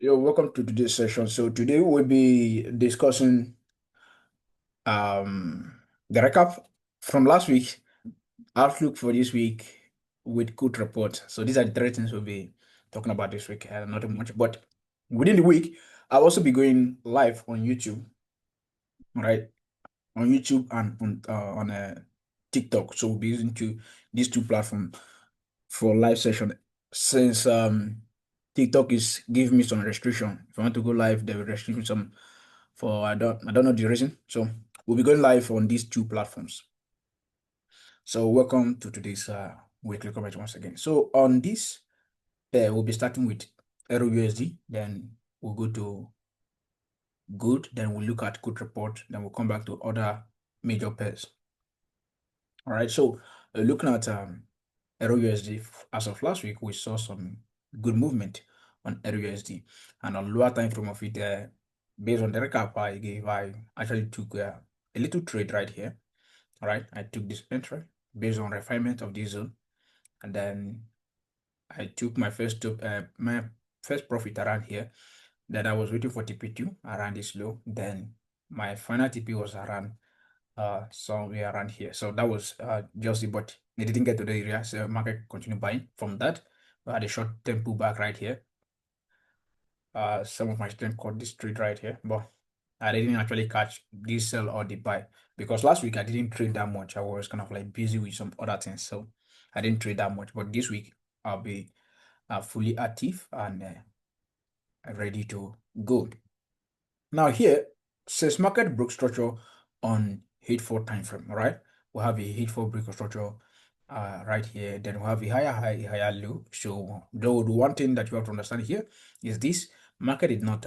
Yo, welcome to today's session. So today we'll be discussing the recap from last week, outlook for this week with good report. So these are the three things we'll be talking about this week. Nothing much, but within the week, I'll also be going live on YouTube, right? On YouTube and on TikTok. So we'll be using these two platforms for live session since TikTok is giving me some restriction. If I want to go live, they will restrict me some for I don't know the reason. So we'll be going live on these two platforms. So welcome to today's weekly comment once again. So on this, we'll be starting with Euro USD, then we'll go to good, then we'll look at good report, then we'll come back to other major pairs. All right, so looking at Euro USD as of last week, we saw some good movement on Euro USD, and on lower time frame of it, based on the recap I gave, I actually took a little trade right here. All right, I took this entry based on refinement of this zone, and then I took my first profit around here. Then I was waiting for TP2 around this low. Then my final TP was around somewhere around here. So that was just it, but it didn't get to the area. So market continued buying. From that, we had a short-term pullback right here. Some of my students caught this trade right here, but I didn't actually catch this sell or the buy because last week I didn't trade that much. I was kind of like busy with some other things, so I didn't trade that much. But this week I'll be fully active and ready to go. Now here, since market broke structure on H4 time frame, right? We have a H4 break of structure right here. Then we have a higher high, a higher low. So the one thing that you have to understand here is this market did not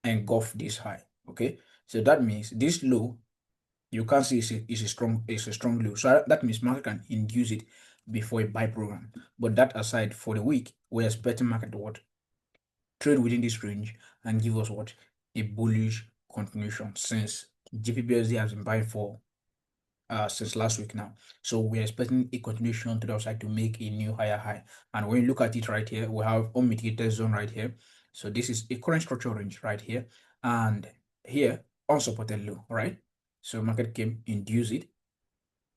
engulf this high. Okay, so that means this low you can see is a strong low. So that means market can induce it before a buy program. But that aside, for the week, we're expecting market to what trade within this range and give us what a bullish continuation since GPBSD has been buying for since last week now. So we're expecting a continuation to the upside to make a new higher high. And when you look at it right here, we have unmitigated zone right here. So this is a current structure range right here. And here, unsupported low, right? So market came, induce it,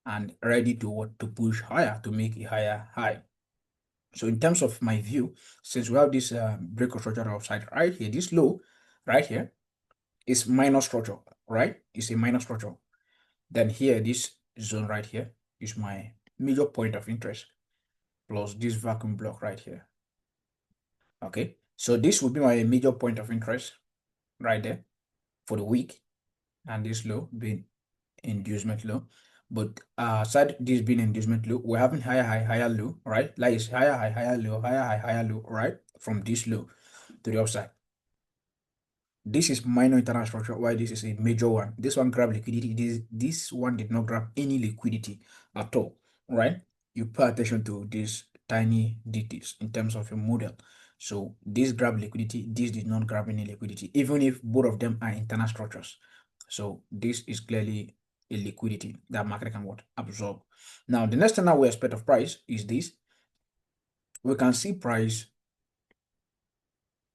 and ready to what to push higher to make a higher high. So in terms of my view, since we have this break of structure upside right here, this low right here is minor structure, right? It's a minor structure. Then here, this zone right here is my major point of interest plus this vacuum block right here. Okay, so this would be my major point of interest right there for the week, and this low being inducement low. But aside this being inducement low, we're having higher high, higher low, right? Like it's higher high, higher low, higher high, higher low, right? From this low to the upside. This is minor internal structure, why this is a major one. This one grab liquidity. This one did not grab any liquidity at all, right? You pay attention to these tiny details in terms of your model. So this grab liquidity, this did not grab any liquidity, even if both of them are internal structures. So this is clearly a liquidity that market can what absorb. Now the next thing that we expect of price is this. We can see price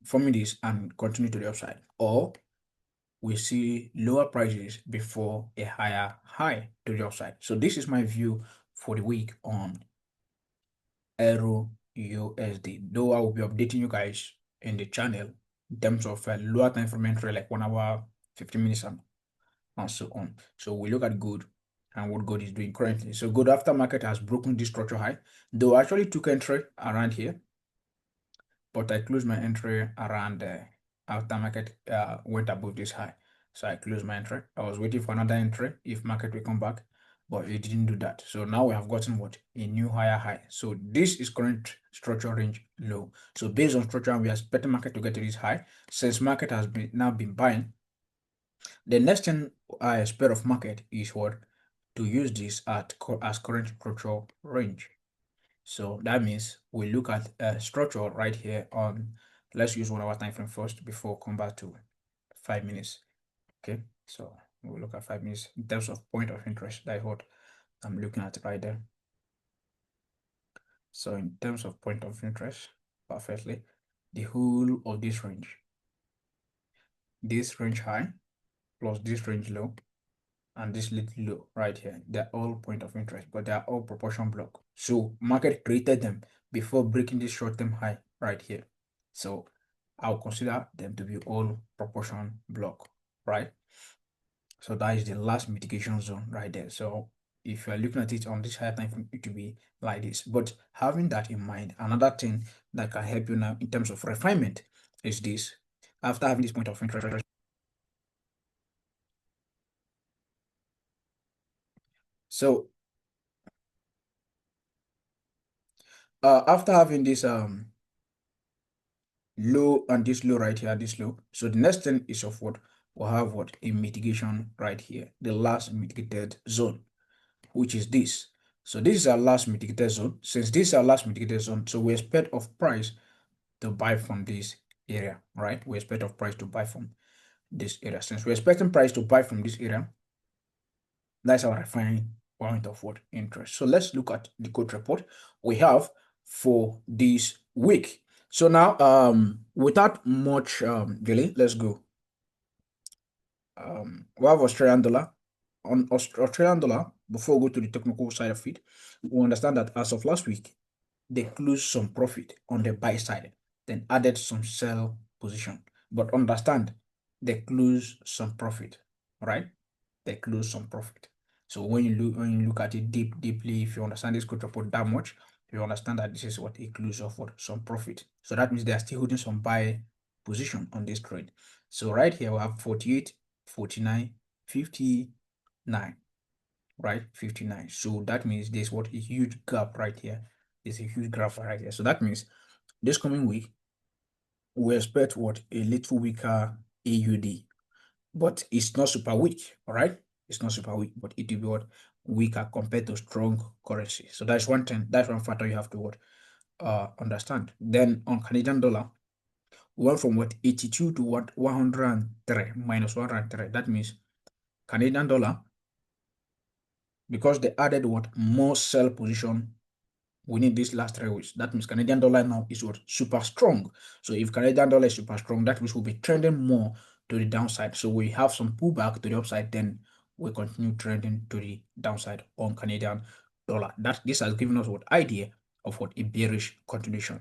forming this and continue to the upside, or we see lower prices before a higher high to the upside. So this is my view for the week on Euro USD. Though I will be updating you guys in the channel in terms of lower time frame entry, like 1 hour, 15 minutes, and so on. So we look at gold and what gold is doing currently. So gold after market has broken this structure high, though I actually took entry around here, but I closed my entry around after market went above this high. So I closed my entry. I was waiting for another entry if market will come back, but it didn't do that. So now we have gotten what? A new higher high. So this is current structure range low. So based on structure, we are expecting market to get to this high. Since market has been buying, the next thing I expect of market is what? To use this as current structural range. So that means we look at a structure right here on, let's use 1 hour time frame first before come back to 5 minutes. Okay, so we'll look at 5 minutes in terms of point of interest. That's what I'm looking at right there. So in terms of point of interest, perfectly. the whole of this range high plus this range low and this little low right here. They're all point of interest, but they are all proportion block. So market created them before breaking this short-term high right here. So I'll consider them to be all proportion block, right? So that is the last mitigation zone right there. So if you are looking at it on this higher time frame, it will be like this. But having that in mind, another thing that can help you now in terms of refinement is this. After having this point of interest, so after having this low and this low right here, this low. So the next thing is of what we'll have what a mitigation right here, the last mitigated zone, which is this. So this is our last mitigated zone. Since this is our last mitigated zone, so we expect of price to buy from this area, right? We expect of price to buy from this area. Since we're expecting price to buy from this area, that's our refining point of what interest. So let's look at the code report we have for this week. So now, without much delay, let's go. We have Australian dollar. On Australian dollar, before we go to the technical side of it, we understand that as of last week, they closed some profit on the buy side, then added some sell position. But understand, they close some profit, right? They close some profit. So when you look at it deeply, if you understand this code report that much, you understand that this is what a close of what some profit. So that means they are still holding some buy position on this trade. So right here we have 48, 49, 59, right? 59. So that means there's what a huge gap right here. There's a huge graph right here. So that means this coming week we expect what a little weaker AUD, but it's not super weak, all right? It's not super weak, but it will be what weaker compared to strong currency. So that's one thing, that's one factor you have to what understand. Then on Canadian dollar, we went from what 82 to what 103 minus 103. That means Canadian dollar, because they added what more sell position within these last 3 weeks. That means Canadian dollar now is what super strong. So if Canadian dollar is super strong, that means we'll be trending more to the downside. So we have some pullback to the upside, then we continue trending to the downside on Canadian dollar. That this has given us what idea of what a bearish continuation.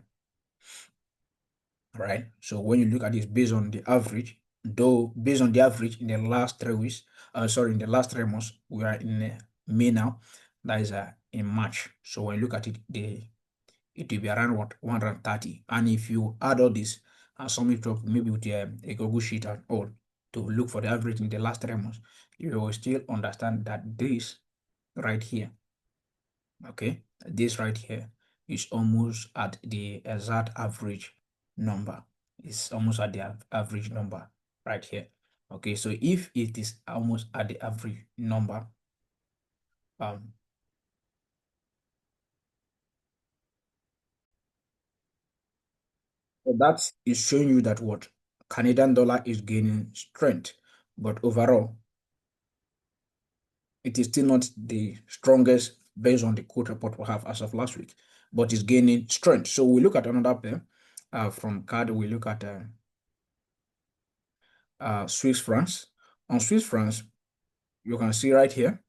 Right. So when you look at this based on the average, though based on the average in the last 3 weeks, in the last 3 months, we are in May now. That is in March. So when you look at it, it will be around what 130. And if you add all this and sum it up, maybe with a Google sheet and all to look for the average in the last 3 months, you will still understand that this right here, okay, this right here is almost at the exact average number. It's almost at the average number right here. Okay, so if it is almost at the average number, um, so that is showing you that what Canadian dollar is gaining strength, but overall, it is still not the strongest based on the code report we have as of last week, but it's gaining strength. So we look at another pair from card. We look at Swiss francs. On Swiss francs, you can see right here,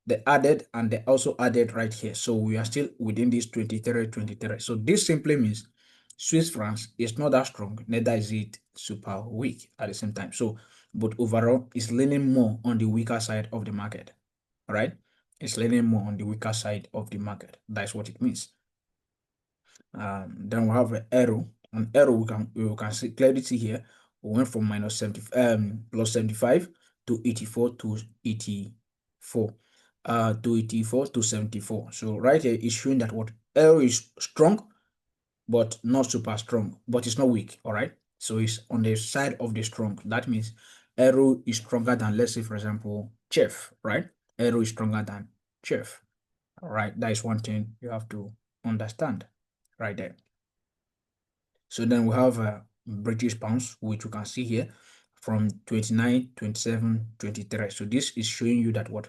they added and they also added right here. So we are still within this 23, 23. So this simply means Swiss francs is not that strong, neither is it super weak at the same time. So, but overall, it's leaning more on the weaker side of the market, right? It's leaning more on the weaker side of the market. That's what it means. Then we have an arrow. On arrow, we can see clearly see here. We went from minus 70 plus 75 to 84 to 84. To 84 to 74. So right here is showing that what arrow is strong, but not super strong, but it's not weak. All right. So it's on the side of the strong. That means arrow is stronger than, let's say, for example, chef, right? Arrow is stronger than chef. All right. That is one thing you have to understand right there. So then we have British pounds, which you can see here from 29, 27, 23. So this is showing you that what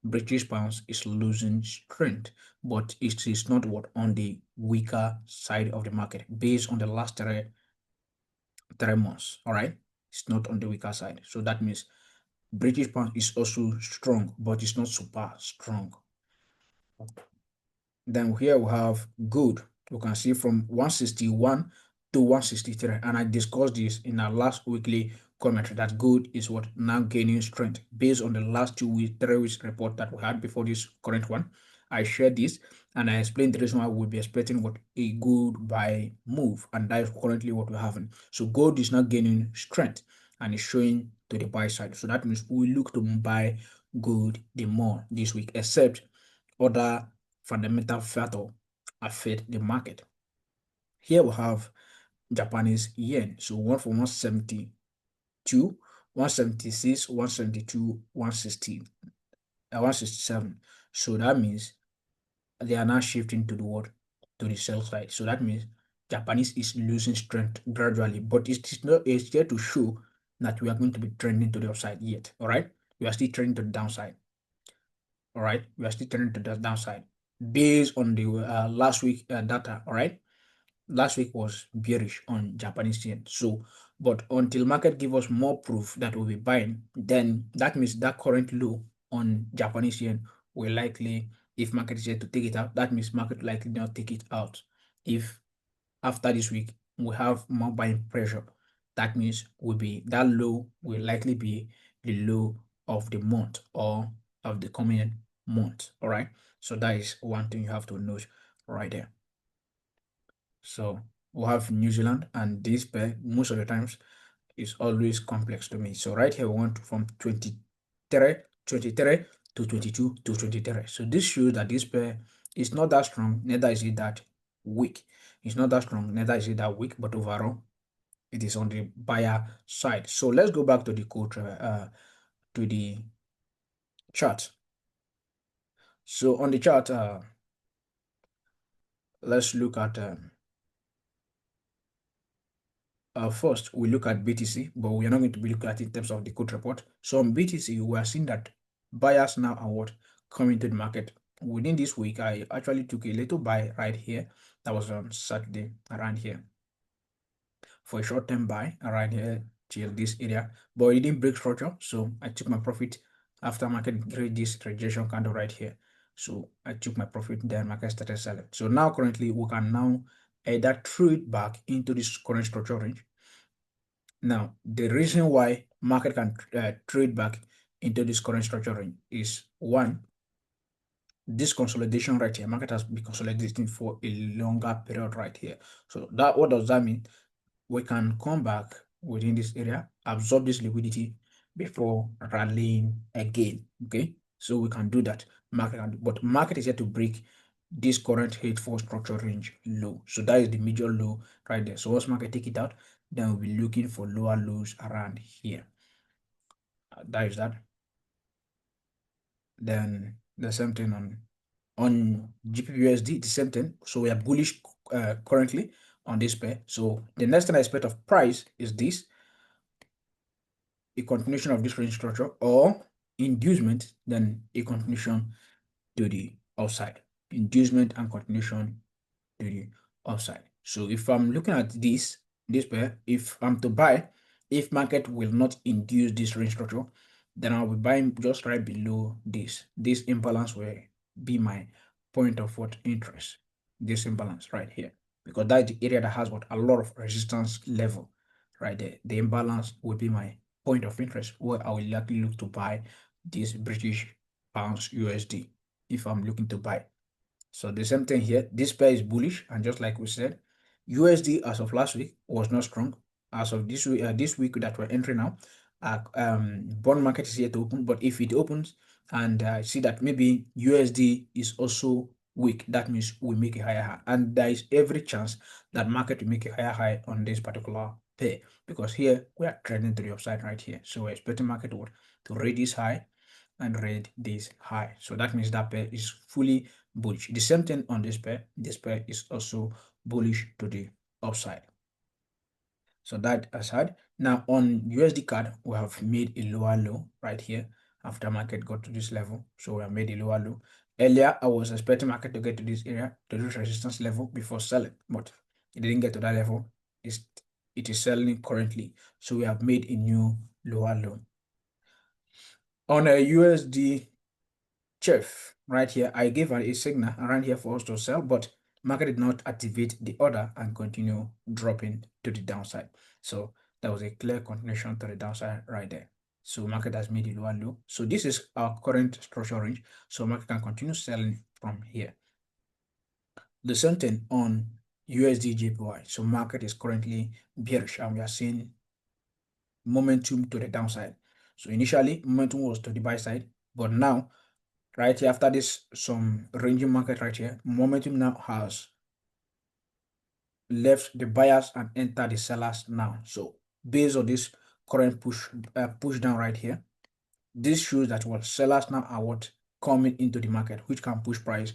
British pounds is losing strength, but it is not what on the weaker side of the market based on the last three months. All right, it's not on the weaker side. So that means British pound is also strong, but it's not super strong. Then here we have gold. You can see from 161 to 163. And I discussed this in our last weekly commentary that gold is what now gaining strength based on the last 2 weeks, 3 weeks report that we had before this current one. I shared this and I explained the reason why we'll be expecting what a gold buy move, and that is currently what we're having. So gold is now gaining strength and is showing to the buy side. So that means we look to buy gold the more this week, except other fundamental factor affect the market. Here we have Japanese yen. So one for 172, 176, 172, 160, 167. So that means they are now shifting to the what? To the sell side. So that means Japanese is losing strength gradually, but it's not it's there to show that we are going to be trending to the upside yet. All right. We are still trending to the downside. All right, we are still turning to the downside based on the last week data. All right, last week was bearish on Japanese yen. So, but until market give us more proof that we'll be buying, then that means that current low on Japanese yen will likely, if market is here to take it out, that means market likely not take it out. If after this week we have more buying pressure, that means will be that low will likely be the low of the month or of the coming month. All right, so that is one thing you have to note right there. So we have New Zealand, and this pair most of the times is always complex to me. So right here we want from 23 to 22 to 23. So this shows that this pair is not that strong, neither is it that weak. It's not that strong, neither is it that weak, but overall it is on the buyer side. So let's go back to the code to the chart. So on the chart, let's look at first we look at BTC, but we are not going to be looking at it in terms of the code report. So on BTC, we are seeing that buyers now are what coming to the market. Within this week, I actually took a little buy right here. That was on Saturday around here for a short-term buy around here till this area, but it didn't break structure, so I took my profit after market create this rejection candle right here. So I took my profit, then market started selling. So now currently we can now either trade back into this current structure range. Now the reason why market can trade back into this current structure range is one, this consolidation right here. Market has been consolidating for a longer period right here. So that, what does that mean? We can come back within this area, absorb this liquidity before rallying again. Okay, so we can do that. But market is here to break this current hateful structure range low. So that is the major low right there. So once market take it out, then we'll be looking for lower lows around here. That is that. Then the same thing on GBPUSD, the same thing. So we are bullish currently on this pair. So the next thing I expect of price is this, a continuation of this range structure, or inducement, then a continuation to the upside. Inducement and continuation to the upside. So if I'm looking at this pair, if I'm to buy, if market will not induce this range structure, then I'll be buying just right below this. This imbalance will be my point of what interest. This imbalance right here, because that's the area that has what a lot of resistance level right there. The imbalance will be my point of interest where I will likely look to buy this British pounds USD if I'm looking to buy. So the same thing here. This pair is bullish, and just like we said, USD as of last week was not strong. As of this week that we're entering now, bond market is yet to open. But if it opens and see that maybe USD is also weak, that means we make a higher high, and there is every chance that market will make a higher high on this particular pair, because here we are trending to the upside right here. So we're expecting market to read this high and read this high. So that means that pair is fully bullish. The same thing on this pair. This pair is also bullish to the upside. So that aside, now on USD card, we have made a lower low right here, after market got to this level. So we have made a lower low. Earlier, I was expecting market to get to this area, to this resistance level before selling, but it didn't get to that level. It is selling currently. So we have made a new lower low. On a USD chef right here, I gave a signal around here for us to sell, but market did not activate the order and continue dropping to the downside. So that was a clear continuation to the downside right there. So market has made a lower low. So this is our current structural range. So market can continue selling from here. The same thing on USD JPY. So market is currently bearish and we are seeing momentum to the downside. So initially momentum was to the buy side, but now right here after this some ranging market right here, momentum now has left the buyers and entered the sellers now. So based on this current push down right here, this shows that what sellers now are what coming into the market, which can push price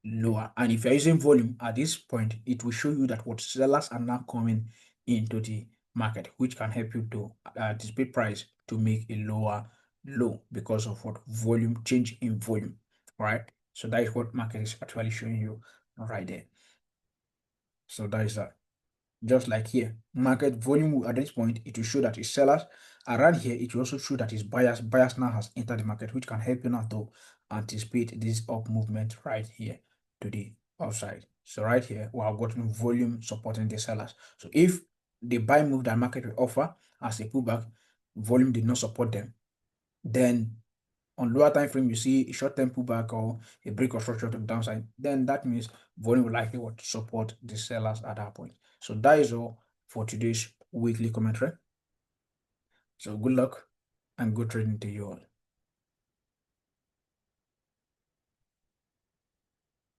lower. And if you're using volume at this point, it will show you that what sellers are now coming into the market, which can help you to anticipate price to make a lower low because of what volume change in volume, right? So that is what market is actually showing you right there. So that is that. Just like here, market volume at this point, it will show that it's sellers. Around here, it will also show that it's buyers. Buyers now has entered the market, which can help you now to anticipate this up movement right here to the upside. So right here, we have gotten volume supporting the sellers. So if the buy move that market will offer as a pullback, volume did not support them, then on lower time frame, you see a short-term pullback or a break of structure to the downside, then that means volume will likely what support the sellers at that point. So that is all for today's weekly commentary. So good luck and good trading to you all.